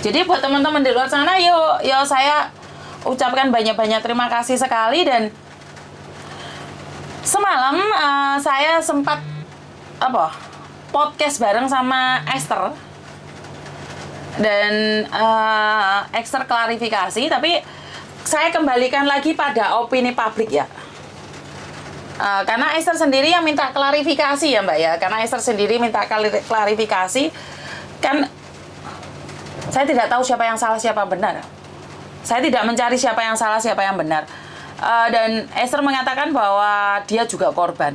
Jadi buat teman-teman di luar sana, yo saya ucapkan banyak-banyak terima kasih sekali. Dan semalam saya sempat podcast bareng sama Esther, dan Esther klarifikasi, tapi saya kembalikan lagi pada opini publik ya. Karena Esther sendiri yang minta klarifikasi ya Mbak ya. Karena Esther sendiri minta klarifikasi, kan saya tidak tahu siapa yang salah siapa yang benar. Saya tidak mencari siapa yang salah siapa yang benar. Dan Esther mengatakan bahwa dia juga korban.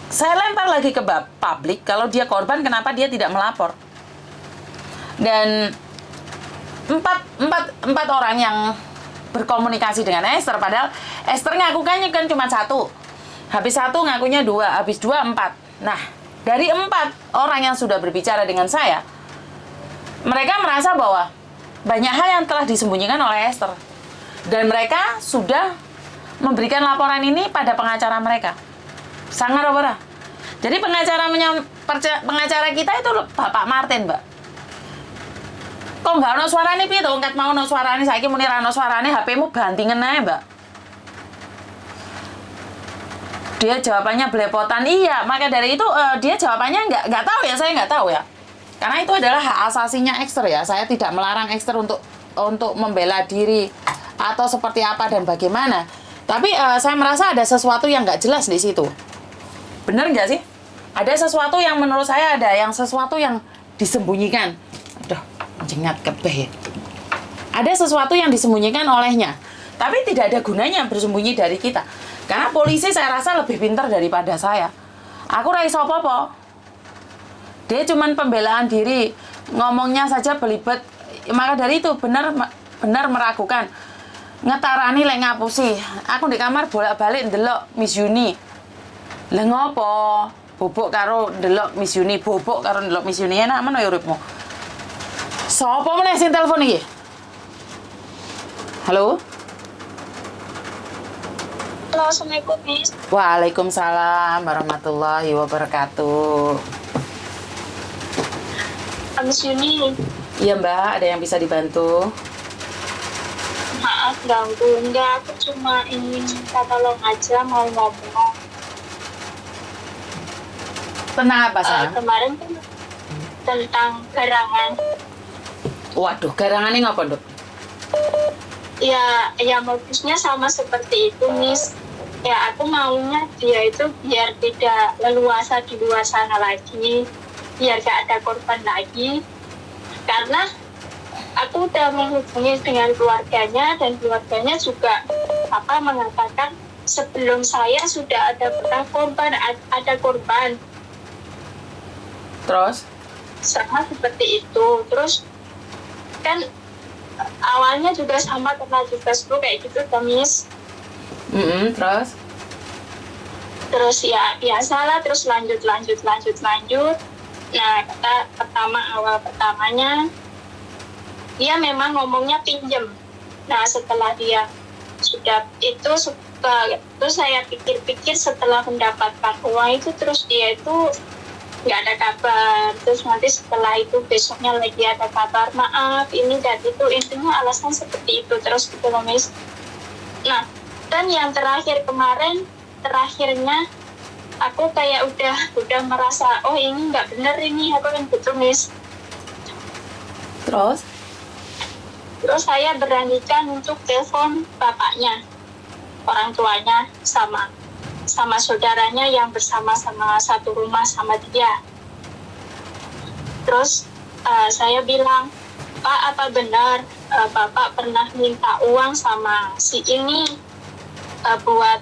Saya lempar lagi ke publik, kalau dia korban kenapa dia tidak melapor. Dan empat orang yang berkomunikasi dengan Esther, padahal Esther ngakukannya kan cuma satu, habis satu ngakunya dua, habis dua empat. Nah, dari 4 orang yang sudah berbicara dengan saya, mereka merasa bahwa banyak hal yang telah disembunyikan oleh Esther, dan mereka sudah memberikan laporan ini pada pengacara mereka. Sangat ora. Jadi pengacara kita itu Bapak Martin, Mbak. Kok nggak ono suarane piye to? Kat mau ono suarane, saiki muni ra ono suarane, HP-mu bantingan ae, Mbak. Dia jawabannya belepotan. Iya, maka dari itu dia jawabannya nggak tahu ya, saya nggak tahu ya. Karena itu adalah hak asasinya Esther ya. Saya tidak melarang Esther untuk membela diri atau seperti apa dan bagaimana. Tapi saya merasa ada sesuatu yang nggak jelas di situ. Bener nggak sih? Ada sesuatu yang menurut saya sesuatu yang disembunyikan. Aduh, jengat kebeh ya. Ada sesuatu yang disembunyikan olehnya. Tapi tidak ada gunanya bersembunyi dari kita. Karena polisi saya rasa lebih pintar daripada saya. Aku ra iso apa-apa. Dia cuman pembelaan diri, ngomongnya saja belibet. Maka dari itu benar meragukan. Ngetarani lek ngapusi. Aku di kamar bolak-balik ndelok Miss Yuni. Lah ngopo? Bobok karo ndelok Miss Yuni, bobok karo ndelok Miss Yuni. Enak men uripmu. Sopo meneh sing telepon iki? Halo? Halo, Assalamualaikum, Miss. Waalaikumsalam warahmatullahi wabarakatuh. Miss Yuni. Iya Mbak, ada yang bisa dibantu? Maaf ganggu. Enggak, aku cuma ingin minta tolong aja, mau ngomong. Tentang apa sayang? Kemarin kan tentang garangan. Waduh, garangannya ngapa Dok? Ya modusnya sama seperti itu, Miss. Ya aku maunya dia itu biar tidak leluasa di luar sana lagi, biar gak ada korban lagi. Karena aku udah menghubungi dengan keluarganya, dan keluarganya juga mengatakan sebelum saya sudah ada pernah ada korban. Terus? Sama seperti itu. Terus kan awalnya juga sama kena juga kayak gitu, Miss. Terus ya biasalah, terus lanjut. Nah, awal pertamanya dia memang ngomongnya pinjem. Nah, setelah dia sudah itu saya pikir-pikir, setelah mendapatkan uang itu, terus dia itu nggak ada kabar. Terus nanti setelah itu besoknya lagi ada kabar, maaf ini dan itu, intinya alasan seperti itu terus gitu loh, Miss. Nah, dan yang terakhirnya aku kayak udah merasa, oh ini nggak bener ini, aku kan gitu, Miss. Terus Saya beranikan untuk telepon bapaknya, orang tuanya, sama saudaranya yang bersama-sama satu rumah sama dia. Terus saya bilang, Pak, apa benar Bapak pernah minta uang sama si ini buat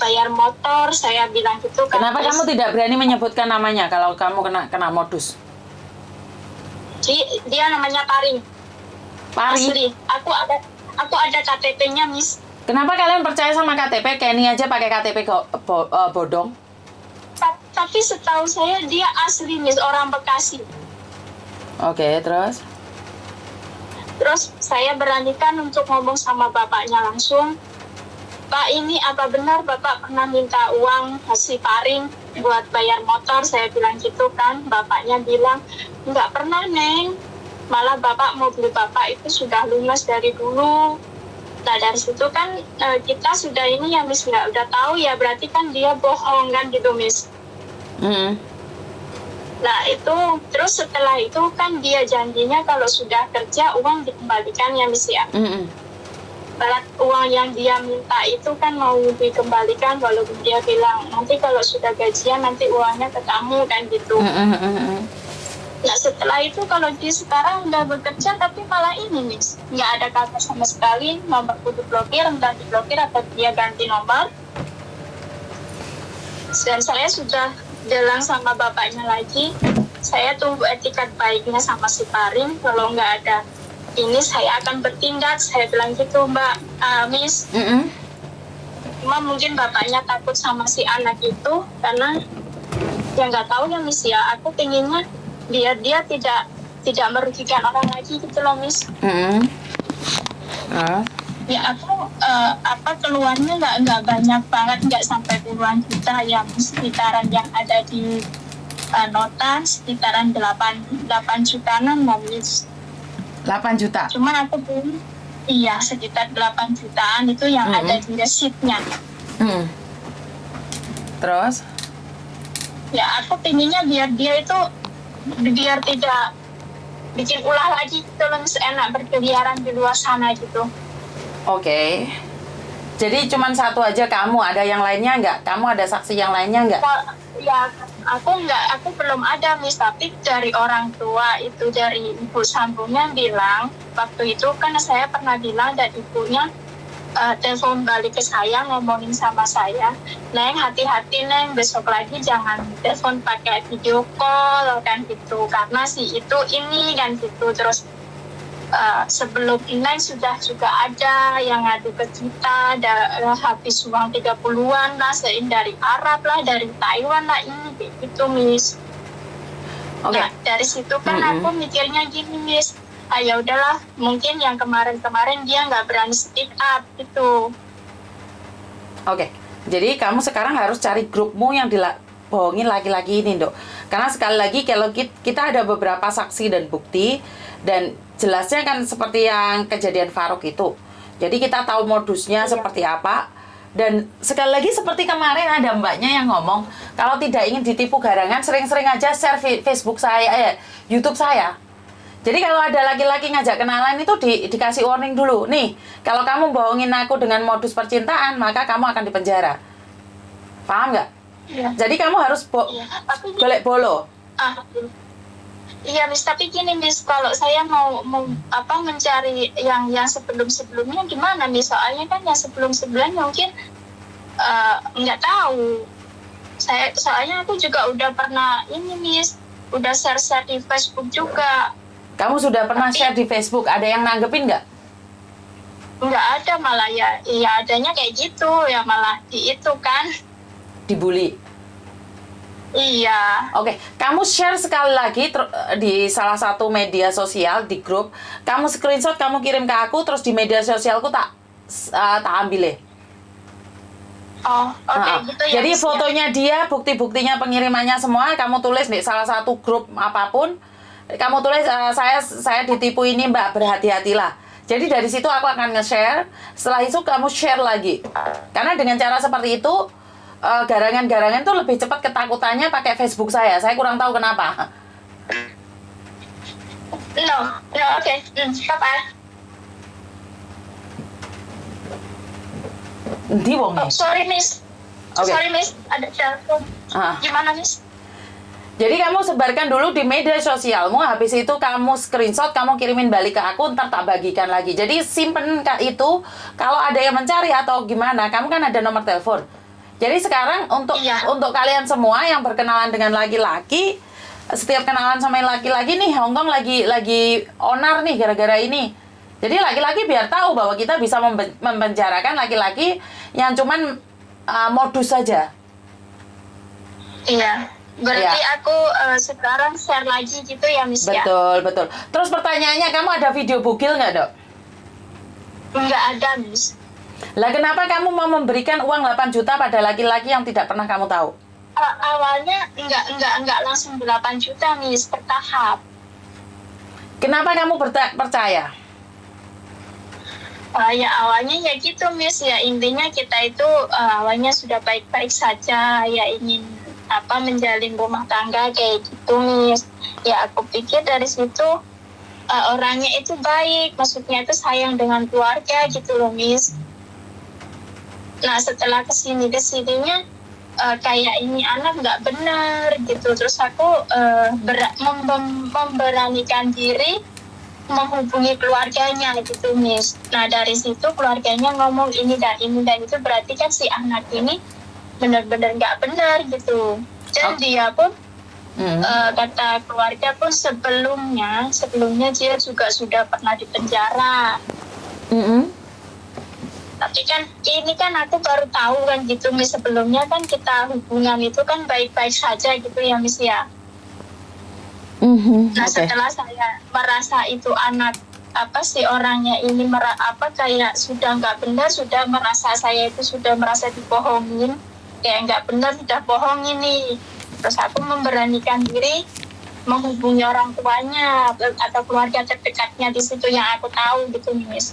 bayar motor? Saya bilang gitu. kenapa kamu tidak berani menyebutkan namanya kalau kamu kena modus? Dia namanya Pari. Asli, aku ada KTP-nya, Miss. Kenapa kalian percaya sama KTP? Kenny aja pakai KTP bodong. Tapi setahu saya dia asli, Miss, orang Bekasi. Oke, terus saya beranikan untuk ngomong sama bapaknya langsung. Pak, ini apa benar Bapak pernah minta uang si Paring buat bayar motor? Saya bilang gitu kan. Bapaknya bilang, nggak pernah, Neng. Malah mobil bapak itu sudah lunas dari dulu. Nah dari situ kan kita sudah ini ya Miss, nggak udah tahu ya, berarti kan dia bohong kan gitu Miss. Mm. Nah itu terus setelah itu kan dia janjinya kalau sudah kerja uang dikembalikan ya Miss ya. Mm. Barat uang yang dia minta itu kan mau dikembalikan, walaupun dia bilang nanti kalau sudah gajian nanti uangnya ke kamu kan gitu. Nah setelah itu kalau dia sekarang udah bekerja tapi malah ini Miss, nggak ada kabar sama sekali, nomorku diblokir, entah diblokir atau dia ganti nomor. Dan saya sudah bilang sama bapaknya lagi, saya tunggu etikat baiknya sama si Parin, kalau nggak ada ini saya akan bertindak, saya bilang gitu Mbak Miss. Cuma mungkin bapaknya takut sama si anak itu, karena ya nggak tahu ya Miss ya, aku pinginnya biar dia tidak merugikan orang lagi gitu loh Miss. Ya aku keluarnya nggak banyak banget, nggak sampai puluhan juta ya Miss. Sekitaran yang ada di nota sekitaran 8 jutaan lah Miss. 8 juta? Cuman aku pun iya sekitar 8 jutaan itu yang ada di resitnya. Terus? Ya aku pinginnya biar dia itu biar tidak bikin ulah lagi gitu loh, enak berkeliaran di luar sana gitu. Oke. Jadi cuman satu aja kamu, ada yang lainnya nggak? Kamu ada saksi yang lainnya nggak? Ya aku belum ada Miss, tapi dari orang tua itu, dari ibu sambungnya bilang waktu itu kan saya pernah bilang, dan ibunya telepon balik ke saya ngomongin sama saya, Neng hati-hati Neng, besok lagi jangan telepon pakai video call kan gitu, karena si itu ini kan gitu. Terus sebelum ini sudah juga ada yang ngadu ke kita, habis uang 30-an lah, dari Arab lah, dari Taiwan lah, ini gitu Miss. Okay. Nah dari situ kan aku mikirnya gini Miss, ya udahlah, mungkin yang kemarin dia nggak berani speak up gitu. Oke, jadi kamu sekarang harus cari grupmu yang bohongin laki-laki ini, Dok. Karena sekali lagi kalau kita ada beberapa saksi dan bukti, dan jelasnya kan seperti yang kejadian Farouk itu. Jadi kita tahu modusnya seperti apa. Dan sekali lagi seperti kemarin ada mbaknya yang ngomong, kalau tidak ingin ditipu garangan, sering-sering aja share Facebook saya, YouTube saya. Jadi kalau ada laki-laki ngajak kenalan itu dikasih warning dulu. Nih, kalau kamu bohongin aku dengan modus percintaan, maka kamu akan dipenjara. Paham nggak? Iya. Jadi kamu harus golek bolo. Iya Miss, tapi gini Miss, kalau saya mau mencari yang sebelum-sebelumnya gimana Miss? Soalnya kan yang sebelum-sebelumnya mungkin nggak tahu. Soalnya aku juga udah pernah ini Miss, udah share di Facebook juga. Kamu sudah pernah share di Facebook, ada yang nanggepin nggak? Nggak ada, malah ya adanya kayak gitu, ya malah itu kan. Dibully? Iya. Oke, kamu share sekali lagi di salah satu media sosial, di grup. Kamu screenshot, kamu kirim ke aku, terus di media sosialku tak ambil ya. Oh, oke, gitu ya. Jadi fotonya dia, bukti-buktinya, pengirimannya semua, kamu tulis di salah satu grup apapun. Kamu tulis, saya ditipu ini Mbak, berhati-hatilah. Jadi dari situ aku akan nge-share. Setelah itu kamu share lagi. Karena dengan cara seperti itu, garangan-garangan tuh lebih cepat ketakutannya pakai Facebook saya. Saya kurang tahu kenapa. No, oke. Bye-bye. Di wongnya. Sorry Miss. Okay. Sorry Miss, ada telepon. Gimana Miss? Jadi kamu sebarkan dulu di media sosialmu, habis itu kamu screenshot, kamu kirimin balik ke aku, ntar tak bagikan lagi. Jadi simpen itu, kalau ada yang mencari atau gimana, kamu kan ada nomor telepon. Jadi sekarang untuk kalian semua yang berkenalan dengan laki-laki, setiap kenalan sama laki-laki nih, Hongkong lagi onar nih gara-gara ini. Jadi laki-laki biar tahu bahwa kita bisa mempenjarakan laki-laki yang cuman modus saja. Iya. Berarti aku sekarang share lagi gitu ya Miss ya? Betul. Terus pertanyaannya, kamu ada video bugil nggak Dok? Nggak ada Miss. Lah kenapa kamu mau memberikan uang 8 juta pada laki-laki yang tidak pernah kamu tahu? Awalnya nggak langsung 8 juta Miss, bertahap. Kenapa kamu percaya? Ya awalnya ya gitu Miss, ya intinya kita itu awalnya sudah baik-baik saja, ya ingin menjalin rumah tangga kayak gitu Miss. Ya aku pikir dari situ orangnya itu baik, maksudnya itu sayang dengan keluarga gitu loh Miss. Nah setelah kesininya kayak ini anak nggak benar gitu, terus aku memberanikan diri menghubungi keluarganya gitu Miss. Nah dari situ keluarganya ngomong ini dan itu, berarti kan si anak ini benar-benar nggak benar gitu. Dan dia pun kata keluarga pun sebelumnya dia juga sudah pernah di penjara. Tapi kan ini kan aku baru tahu kan gitu Miss, sebelumnya kan kita hubungan itu kan baik-baik saja gitu ya Miss ya. Nah setelah saya merasa itu anak si orangnya ini kayak sudah nggak benar, sudah merasa saya itu sudah merasa dibohongin, kayak nggak benar, sudah bohong ini. Terus aku memberanikan diri menghubungi orang tuanya atau keluarga terdekatnya di situ yang aku tahu gitu Miss.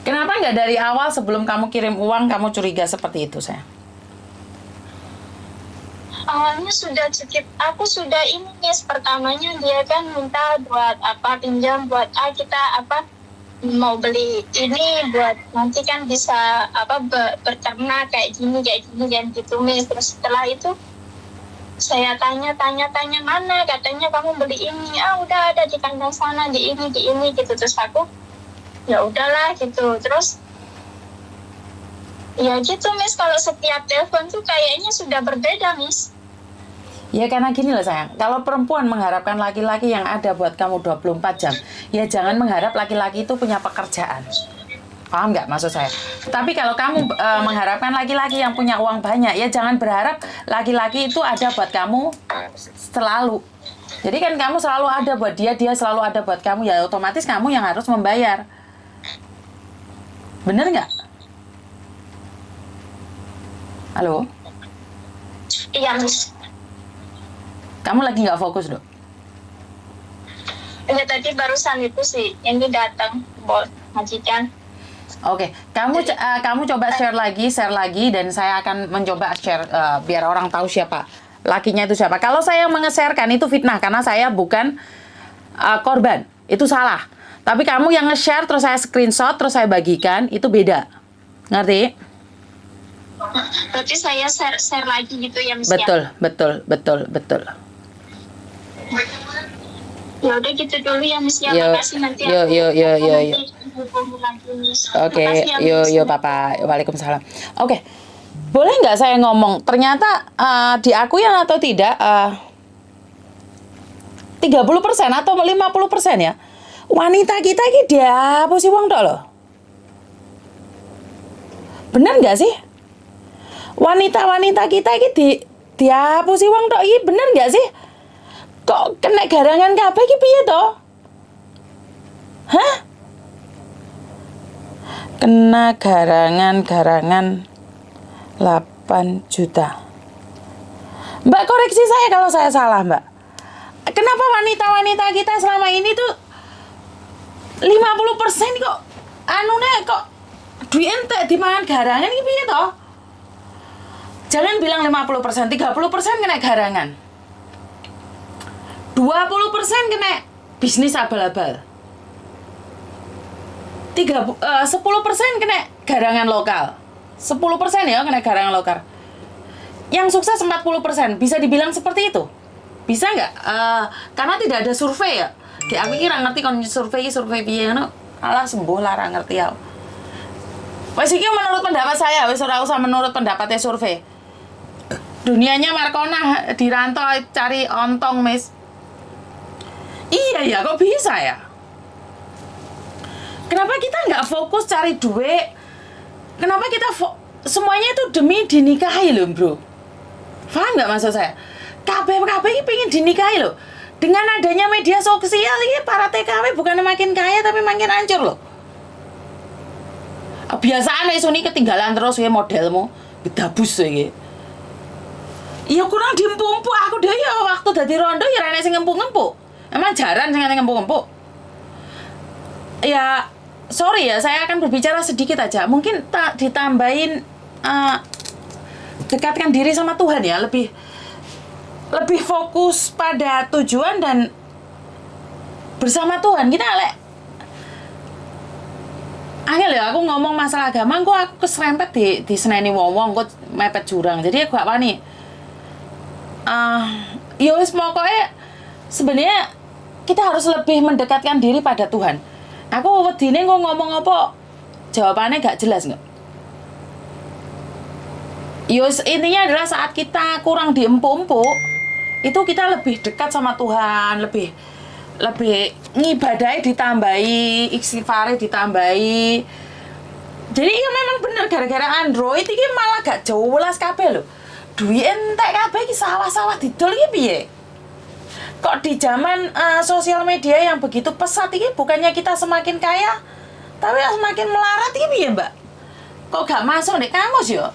Kenapa nggak dari awal sebelum kamu kirim uang kamu curiga seperti itu, saya? Awalnya aku sudah ini Miss, pertamanya dia kan minta buat pinjam buat kita mau beli ini buat nanti kan bisa berternak kayak gini gitu Miss. Terus setelah itu saya tanya mana, katanya kamu beli ini, udah ada di kandang sana di ini gitu. Terus aku ya udahlah gitu. Terus ya gitu Miss, kalau setiap telepon tuh kayaknya sudah berbeda Miss. Ya karena gini loh sayang, kalau perempuan mengharapkan laki-laki yang ada buat kamu 24 jam, ya jangan mengharap laki-laki itu punya pekerjaan. Paham nggak maksud saya? Tapi kalau kamu mengharapkan laki-laki yang punya uang banyak, ya jangan berharap laki-laki itu ada buat kamu selalu. Jadi kan kamu selalu ada buat dia selalu ada buat kamu, ya otomatis kamu yang harus membayar. Bener nggak? Halo? Iya Miss. Kamu lagi nggak fokus, Dok? Ya tadi barusan itu sih, ini datang buat majikan. Oke, kamu coba share lagi dan saya akan mencoba share biar orang tahu siapa lakinya itu siapa. Kalau saya menge-sharekan itu fitnah karena saya bukan korban, itu salah. Tapi kamu yang nge-share terus saya screenshot terus saya bagikan itu beda, ngerti? Berarti saya share lagi gitu ya Miss. Betul. Ya udah gitu dulu ya Miss ya. Makasih nanti yo. hubungi lagi Miss. Oke, Ya, yo Papa. Waalaikumsalam. Oke. Boleh nggak saya ngomong? Ternyata diakui atau tidak 30% atau 50% ya. Wanita kita ini dihapusi uang dok loh. Bener nggak sih? Wanita kita ini dihapusi uang dok ini bener nggak sih? Kok kena garangan kabeh iki piye to? Hah? Kena garangan 8 juta. Mbak koreksi saya kalau saya salah, Mbak. Kenapa wanita-wanita kita selama ini tuh 50% kok kok duit entek dimangan garangan iki piye to? Jangan bilang 50%, 30% kena garangan. 20% kena bisnis abal-abal. 10% kena garangan lokal. 10% ya kena garangan lokal. Yang sukses 40%. Bisa dibilang seperti itu? Bisa nggak? Karena tidak ada survei ya. Aku kira ngerti kalau survei piye ngono. Alah sembuh lah ngerti ya. Wes iki menurut pendapat saya, wis ora usah menurut pendapatnya survei. Dunianya Markona dirantau cari ontong, Miss. Iya ya, kok bisa ya? Kenapa kita nggak fokus cari duit? Kenapa kita semuanya itu demi dinikahi loh, bro? Paham nggak maksud saya? KB ini pengen dinikahi loh. Dengan adanya media sosial ini para TKW bukan makin kaya tapi makin hancur loh. Biasaan iso nih ketinggalan terus ya modelmu, gedabus ya. Iya kurang diempuk-empuk aku deh ya waktu dadi rondo ya rene sing ngempuk-ngempuk. Emang jarang sing ngempuk-ngempuk. ya sorry ya, saya akan berbicara sedikit aja. Mungkin tak ditambahin dekatkan diri sama Tuhan ya, lebih fokus pada tujuan dan bersama Tuhan. Kita angel ya, aku ngomong masalah agama, aku keserempet di seneni wong-wong, kok mepet jurang. Jadi aku gak panik. Ya wis pokoknya sebenarnya kita harus lebih mendekatkan diri pada Tuhan. Aku wedine kok ngomong apa jawabannya gak jelas nggak? Yus intinya adalah saat kita kurang diempuk-empuk, itu kita lebih dekat sama Tuhan, lebih ngibadahi ditambahi, istighfar ditambahi. Jadi ya memang bener gara-gara Android ini malah gak jelas kabeh lho. Duit entek kabeh iki sawah-sawah didol iki piye? Kok di zaman sosial media yang begitu pesat ini bukannya kita semakin kaya, tapi semakin melarat ini piye, Mbak? Kok gak masuk di kamus yo?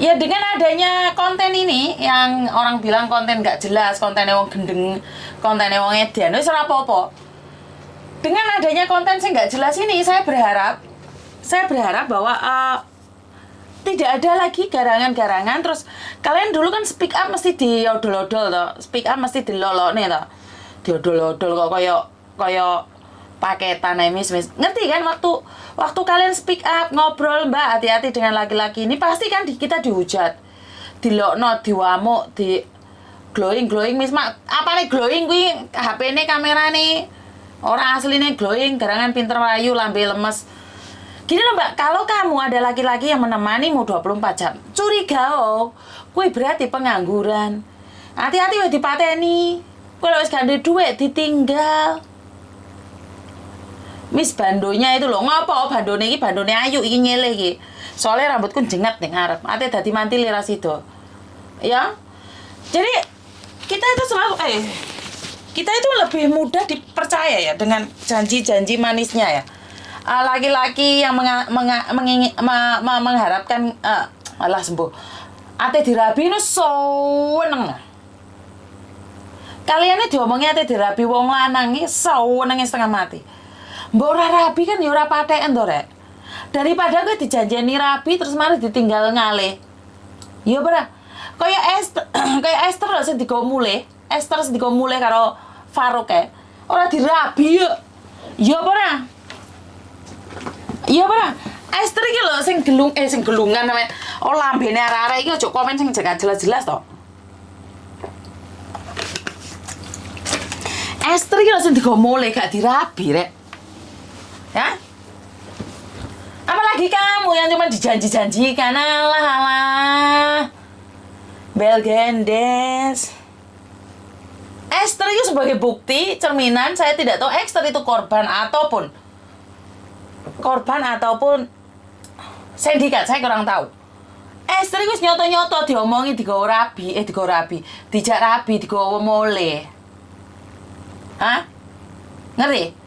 Ya dengan adanya konten ini yang orang bilang konten gak jelas, kontennya wong gendeng, kontennya wong edan, wis ora apa-apa. Dengan adanya konten yang gak jelas ini, saya berharap bahwa tidak ada lagi garangan-garangan. Terus kalian dulu kan speak up mesti diodol-odol toh, speak up mesti dilolokne toh, diodol-odol kok koyo paketan mis. Ngerti kan waktu kalian speak up ngobrol, Mbak, hati-hati dengan laki-laki ini, pasti kan kita dihujat, dilokno, diwamuk, di glowing mis. Apa nih glowing kuwi HP-ne kamerane orang aslinya glowing, garangan pinter rayu, lambe lemes. Gini loh, Mbak, kalau kamu ada laki-laki yang menemanimu 24 jam, curiga kuwi berarti pengangguran. Hati-hati wis dipateni. Kowe wis gak duwe duit ditinggal. Mis bandonya itu loh, ngopo bandone iki bandone ayu iki nyeleh iki. Soalnya rambutku jengat ning ngarep. Ate dadi mantili ra sida. Ya. Jadi kita itu lebih mudah dipercaya ya dengan janji-janji manisnya ya. Laki-laki yang mengharapkan alah sembuh. Ate dirabi no seneng. Kalian ini diomongnya ate dirabi wong lanang iki seneng setengah mati. Mbok ora rabi kan ya ora patheken to, Rek. Daripada kowe dijanjeni rabi terus mari ditinggal ngalih. Ya ora. Kayak Esther lho sing digo mulih. Esther sing digo mulih karo Faruk kae. Ora dirabi yo. Ya ora. Ya ora. Esther iki lho sing gelungan namanya. Oh lambene arek-arek iki ojo komen sing jelas-jelas to. Esther iki lho sing digo mulih gak dirabi, Rek. Ya? Apalagi kamu yang cuma dijanji-janjikan, alah bel gendes. Esther itu sebagai bukti cerminan saya tidak tahu Esther itu korban ataupun sindikat, saya kurang tahu. Esther itu nyoto-nyoto diomongi digawa rabi, dijak rabi, digawa mole. Hah? Ngeri?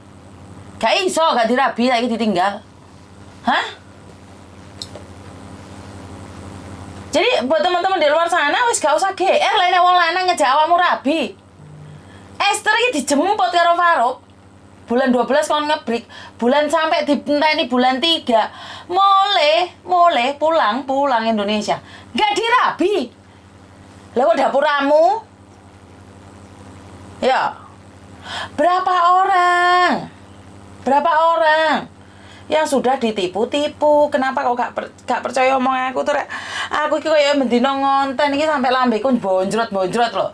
Gak iso, gak dirabi lagi ditinggal. Hah? Jadi buat teman-teman di luar sana wis gak usah GR lah nek wong lanang ngejak awakmu rabi. Esther iki dijemput karo Faruk. Bulan 12 kon ngebrik, bulan sampai dipenteni bulan 3. Mulai pulang Indonesia. Gak dirabi. Lah kok dapuramu? Ya. Berapa orang yang sudah ditipu-tipu? Kenapa kok gak percaya omong aku tuh, Rek? Aku iki koyo mendino ngonten iki sampai lambeku bonjrot-bonjrot lho.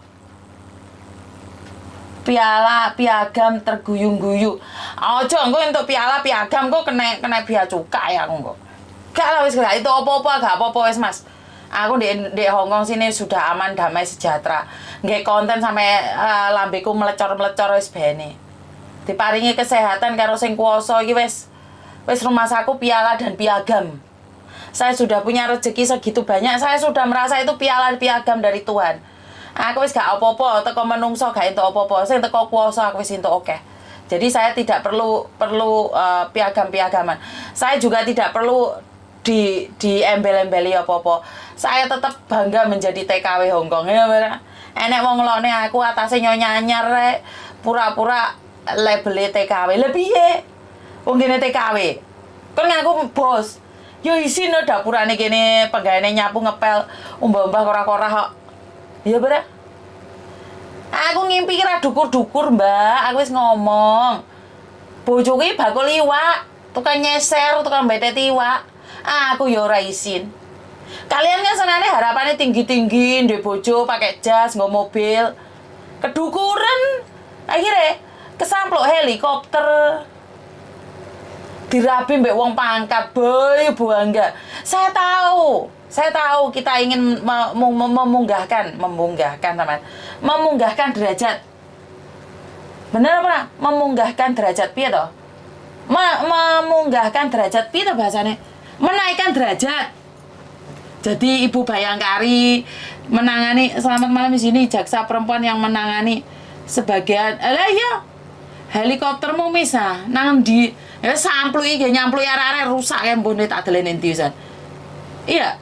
Piagam terguyung-guyu. Aja engko entuk piagam kok kena bea cukai aku kok. Gak lah wis gak itu apa-apa wis, Mas. Aku di Hong Kong sini sudah aman, damai, sejahtera. Nggih konten sampai lambeku melecor-melecor wis bene. Diparingi kesehatan karo sing kuwasa iki wis rumah saku piala dan piagam. Saya sudah punya rezeki segitu banyak, saya sudah merasa itu piala piagam dari Tuhan. Aku wis gak apa-apa, teko menungso gak entuk apa-apa, sing teko kuwasa aku wis entuk akeh. Jadi saya tidak perlu piagam-piagaman. Saya juga tidak perlu diembel-embeli apa-apa. Saya tetap bangga menjadi TKW Hong Kong ya, enek wong ngelone aku atase nyonya anyar rek, pura-pura label TKW. Lah piye? Wong kene TKW. Kon ngaku bos. Yo isin no dapurane kene penggaweane nyapu ngepel umbah-umbah kora-kora kok. Ya ora. Aku ngimpi kira dukur-dukur, Mbak. Aku wis ngomong. Bojoku iki bakul iwak, tukang nyeser, tukang betet iwak. Aku yo ora isin. Kalian kan senane harapannya tinggi-tinggi, ndek bojo pakai jas, nggo mobil. Kedukuran. Akhirnya kesamplok helikopter. Dirabi mbek wong pangkat, boy bangga. Saya tahu kita ingin memunggahkan teman. Memunggahkan derajat. Bener apa? Memunggahkan derajat piye to? Memunggahkan derajat piye to bahasane? Menaikkan derajat. Jadi Ibu Bayangkari menangani selamat malam di sini jaksa perempuan yang menangani sebagian ya helikoptermu misah nang di ya samplui ge nyampluki arek-arek rusak ya mbone tak delene endi pisan. Iya.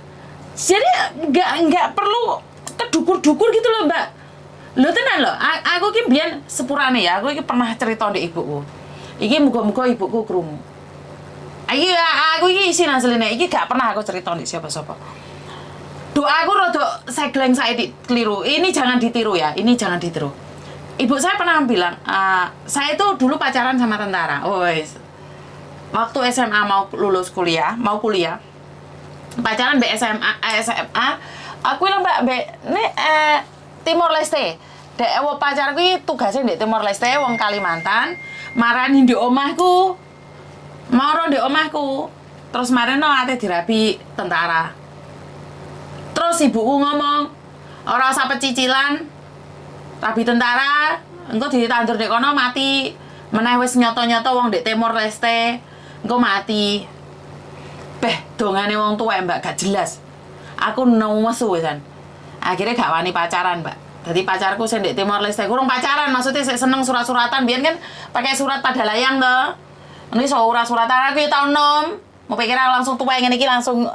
Jadi enggak perlu kedukur-dukur gitu loh, Mbak. Lho tenan lho, aku ki mbiyen sepurane ya, aku iki pernah cerita ndek ibuku. Iki muga-muga ibuku krungu. Aku iki isin asline, iki gak pernah aku cerita ndek siapa-siapa. Doaku rada segleng saiki keliru. Ini jangan ditiru ya, ini jangan ditiru. Ibu saya pernah bilang, saya itu dulu pacaran sama tentara. Waktu SMA mau lulus kuliah, mau kuliah. Pacaran SMA, aku bilang Mbak, ini Timor Leste. Dek pacarku iki tugasnya di Timor Leste, wong Kalimantan, marani di omahku. Maro di omahku. Terus marane ate dirabi tentara. Terus ibuku ngomong, ora usah pecicilan. Rabi tentara, engko ditandur ndek kono mati. Meneh wis nyoto-nyoto wong ndek Timor Leste, engko mati. Dongane wong tuwa Mbak gak jelas. Aku nesu wisan. Akhirnya gak wani pacaran, Mbak. Jadi pacarku sing ndek Timor Leste, kurang pacaran, maksudnya sik seneng surat-suratan. Biyen kan pakai surat pada layang to. Ini surat-suratan aku ya tau nom. Mau pikir langsung tuwa ngene iki langsung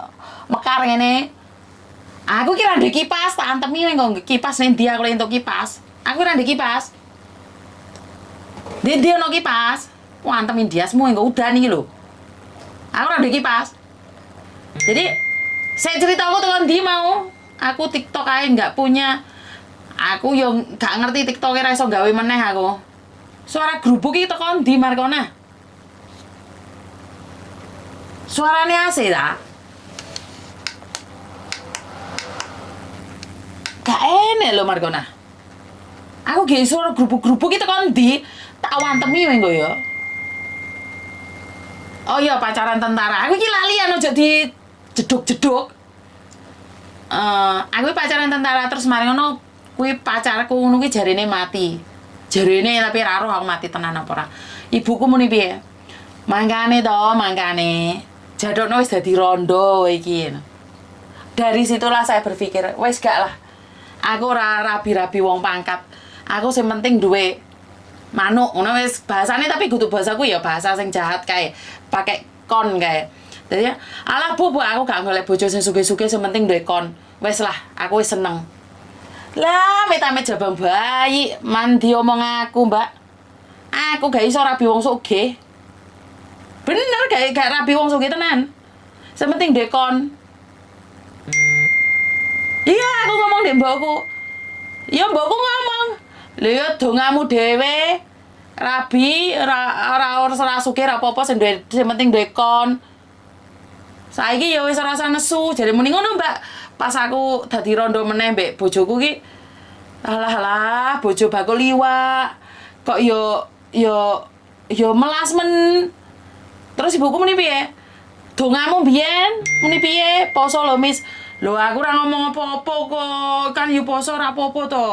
mekar ngene. Aku kira ndek kipas, tak antemi nggo kipas ning dia aku entuk kipas. Aku kira ndek kipas. Dia ono kipas. Wah, antemin dia semua nggo udan iki lho. Aku ora ndek kipas. Jadi saya cerita aku tekan di mau. Aku TikTok aja nggak punya. Aku yang nggak ngerti TikTok ra iso gawe meneh aku. Suara gerubuk iki tekan di Markona. Suaranya AC ta? Gak enak lho Markona. Aku ge suara gerubuk-gerubuk iki tekan di tak wantemi mengko ya. Oh iya pacaran tentara. Aku iki lalian aja di jeduk-jeduk. Aku pacaran tentara terus mari ngono kuwi pacarku ngono kuwi jarine mati. Jarine tapi ra roh aku mati tenan apa ora. Ibuku muni piye? Mangkane jadokno wis dadi rondo iki. Dari situlah saya berpikir, wis gak lah. Aku ora rabi-rabi wong pangkat. Aku sing penting duwe manuk ngono wis bahasane tapi kudu bahasaku ya bahasa sing jahat kae. Pakai kon kae. Jadi alah bu aku gak golek bojo sing sugih-sugih sing penting duwe kon. Wis lah, aku wis seneng. Lah, metame jabang bayi, mandi omong aku, Mbak. Aku gak iso rabi wong sugih. Bener gak rabi wong sugih tenan. Sing penting duwe kon. Iya, aku ngomong dek mbokku. Ya mbokku ngomong. Lha ya dongamu dhewe. Rabi ora sugih ora apa-apa sing penting duwe kon. Saiki ya wis rasa nesu, jare muni ngono, Mbak. Pas aku dadi rondo meneh mbek bojoku ki. Alah, bojo bakul liwak. Kok yo melas men. Terus ibuku muni piye? Dongamu biyen muni piye? Poso lho, Mis. Lho aku ora ngomong apa-apa kok. Kan yo poso ora apa-apa to.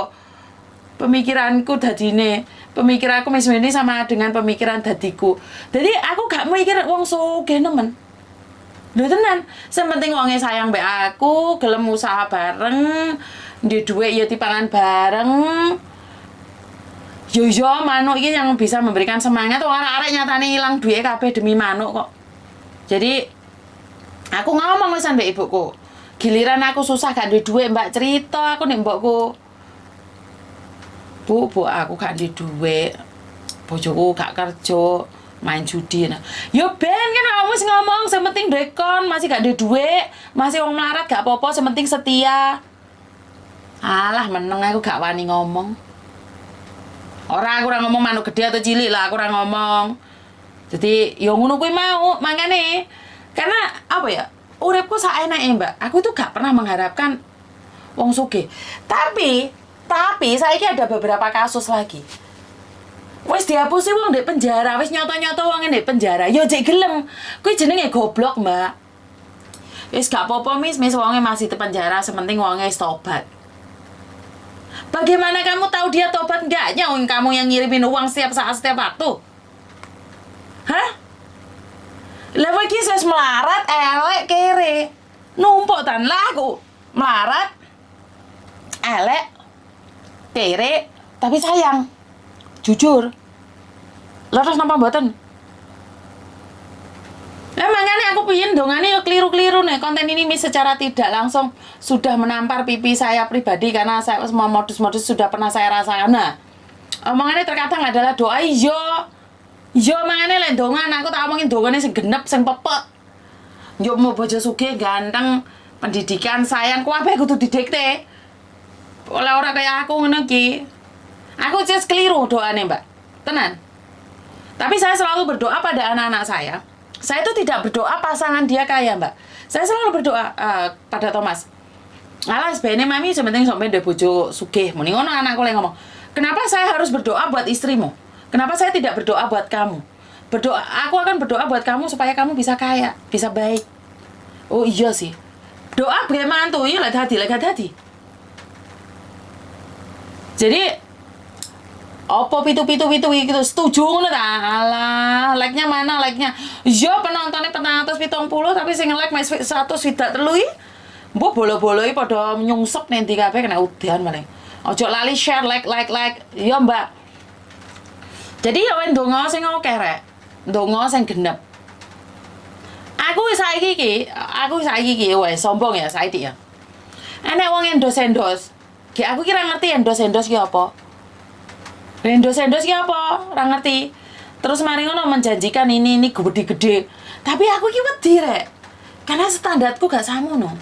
Pemikiranku dadine, pemikiranku mis ini sama dengan pemikiran dadiku. Jadi aku gak mikir wong sugih nemen. Lho tenan, sing penting wonge sayang mbek aku, gelem usaha bareng, ndek dhuwit ya dipangan bareng. Yo manuk iki yang bisa memberikan semangat. Wong arek-arek nyatane ilang duwe kabeh demi manuk kok. Jadi aku ngomong wis mbek ibuku. Giliran aku susah gak duwe dhuwit, Mbak cerita aku nek mbokku. Bu, aku gak duwe dhuwit. bojoku gak kerja, main judi. Nah, yo ben kan kamu wis ngomong sementing dekon, masih gak ada duit, masih wong melarat gak apa-apa, sementing setia. Alah meneng aku gak wani ngomong. Aku ora ngomong manuk gede atau cilik lah, aku ora ngomong. Jadi yo ngono kuwi mau, mangane karena apa ya? Uripku saeneke, Mbak. Aku itu gak pernah mengharapkan wong sugih. Tapi saiki ada beberapa kasus lagi. Wis dihapusi wong ndek penjara, wis nyoto-nyoto wong ndek penjara. Yo jek gelem. Kuwi jenenge goblok, Mbak. Wis gak apa-apa, Mis wonge masih di penjara, sementing wonge wis tobat. Bagaimana kamu tahu dia tobat enggaknya? Kamu yang ngirimin uang setiap saat, setiap waktu. Hah? Lah iki wis melarat, elek, kere. Numpuk tan lah aku. Melarat, elek, kere, tapi sayang. Jujur. Lah terus napa mboten? Lah makanya aku pingin dongane yo keliru-keliru nih. Konten ini secara tidak langsung sudah menampar pipi saya pribadi karena saya semua modus-modus sudah pernah saya rasakan. Nah, omongannya terkadang adalah doa yo mangane lek dongan aku tak omongin dongane sing genep sing pepek. Yo mau bojo sugih ganteng, pendidikan sayang kuwi kudu didikte. Oleh ora kayak aku ngono ki. Aku just keliru doane, Mbak. Tenan. Tapi saya selalu berdoa pada anak-anak saya. Saya itu tidak berdoa pasangan dia kaya, Mbak. Saya selalu berdoa pada Thomas. Alah, sebenarnya mami sementing sampe ndek bojo sugih. Muni ngono anakku lek ngomong. Kenapa saya harus berdoa buat istrimu? Kenapa saya tidak berdoa buat kamu? Aku akan berdoa buat kamu supaya kamu bisa kaya, bisa baik. Oh iya sih. Doa bae mantu, iya lek hati. Jadi opo pitu gitu setuju ngono ta? Alah, like-nya mana like-nya? Yo penontonnya 470 tapi sing nge-like mek 100 swidak telu iki. Mbok bolo-boloi padha nyungsep ning ndi kabeh kena udan maling. Ojo lali share like. Yo, Mbak. Jadi yo ndonga sing akeh rek. Ndonga sing genep. Aku saiki iki wes sombong ya saiki ya. Enek wong endos-endos. Ki aku kira ngerti endos-endos ki apa? Endos-endos ki apa? Ora ngerti. Terus mari ngono menjanjikan ini gede-gede. Tapi aku ki wedi rek. Karena standarku gak samono.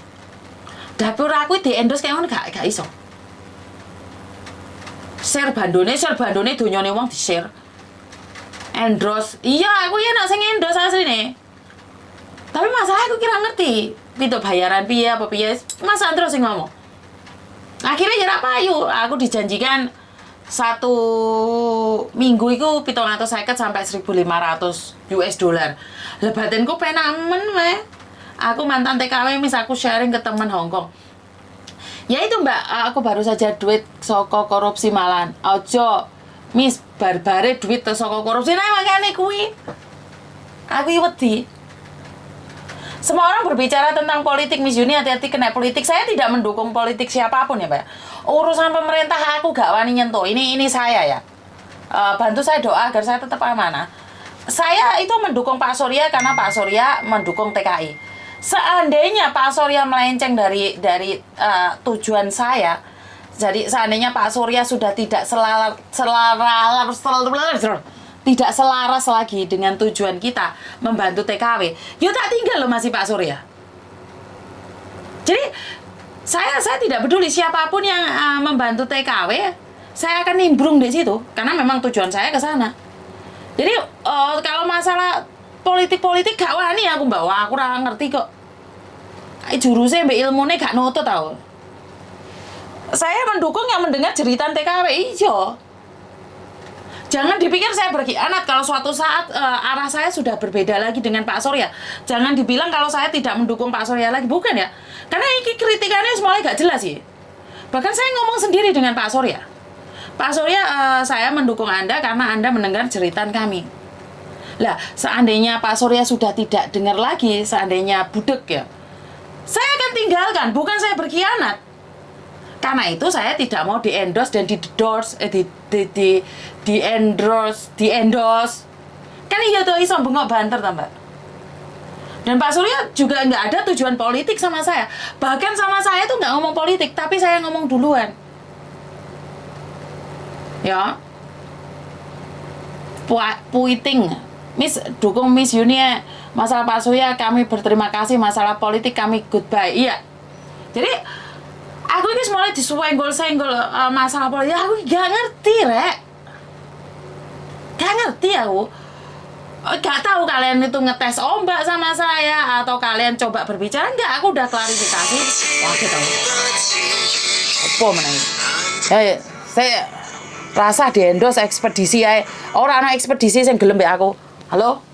Dapur aku diendos kayak ngono gak iso. Share bandone donyane wong di-share. Endros. Iya, aku ya nak sing endos asline. Tapi masalah aku kira ngerti. Pitu bayaran piye apa piye. Mas Andro sing ngomong. Akhirnya ya payu, aku dijanjikan 1 minggu itu 750 sampai 1.500 US dollar. Lebatanku penamen weh. Aku mantan TKW mis aku sharing ke teman Hongkong. Ya itu Mbak, aku baru saja duit soko korupsi malan. Ojo, mis barbare duit soko korupsi. Nah makanya kuwi. Aku wedi. Semua orang berbicara tentang politik, Miss Yuni hati-hati kena politik. Saya tidak mendukung politik siapapun ya, Mbak. Urusan pemerintah aku gak wani nyentuh. Ini saya ya. Bantu saya doa agar saya tetap amanah. Saya itu mendukung Pak Surya karena Pak Surya mendukung TKI. Seandainya Pak Surya melenceng dari tujuan saya, jadi seandainya Pak Surya sudah tidak tidak selaras lagi dengan tujuan kita membantu TKW, yuk tak tinggal loh masih Pak Surya. Jadi saya tidak peduli siapapun yang membantu TKW, saya akan nimbrung di situ karena memang tujuan saya ke sana. Jadi kalau masalah politik gak wani aku Mbak, wah aku ora ngerti kok. Jurusnya mbak ilmunya gak nutut tau. Saya mendukung yang mendengar jeritan TKW ijo. Jangan dipikir saya berkhianat kalau suatu saat arah saya sudah berbeda lagi dengan Pak Surya. Jangan dibilang kalau saya tidak mendukung Pak Surya lagi, bukan ya. Karena ini kritikannya semuanya gak jelas sih. Bahkan saya ngomong sendiri dengan Pak Surya. Pak Surya, saya mendukung Anda karena Anda mendengar jeritan kami. Lah, seandainya Pak Surya sudah tidak dengar lagi, seandainya budek ya, saya akan tinggalkan, bukan saya berkhianat. Karena itu saya tidak mau di-endorse dan di-endorse. Kan iya tuh iso bengok banter ta, Mbak. Dan Pak Surya juga nggak ada tujuan politik sama saya. Bahkan sama saya tuh nggak ngomong politik, tapi saya ngomong duluan. Ya. puiting. Miss dukung Miss Yuni ya. Masalah Pak Surya kami berterima kasih, masalah politik kami goodbye. Iya. Jadi aku ini mulai disenggol-senggol masalah politik. Aku gak ngerti, Rek. Gak ngerti aku. Gak tahu kalian itu ngetes ombak sama saya atau kalian coba berbicara. Enggak, aku udah klarifikasi. Wah, gitu. Apa menang? Ya, saya rasa di endorse ekspedisi ae. Ora ana ekspedisi sing gelem mbek aku. Halo?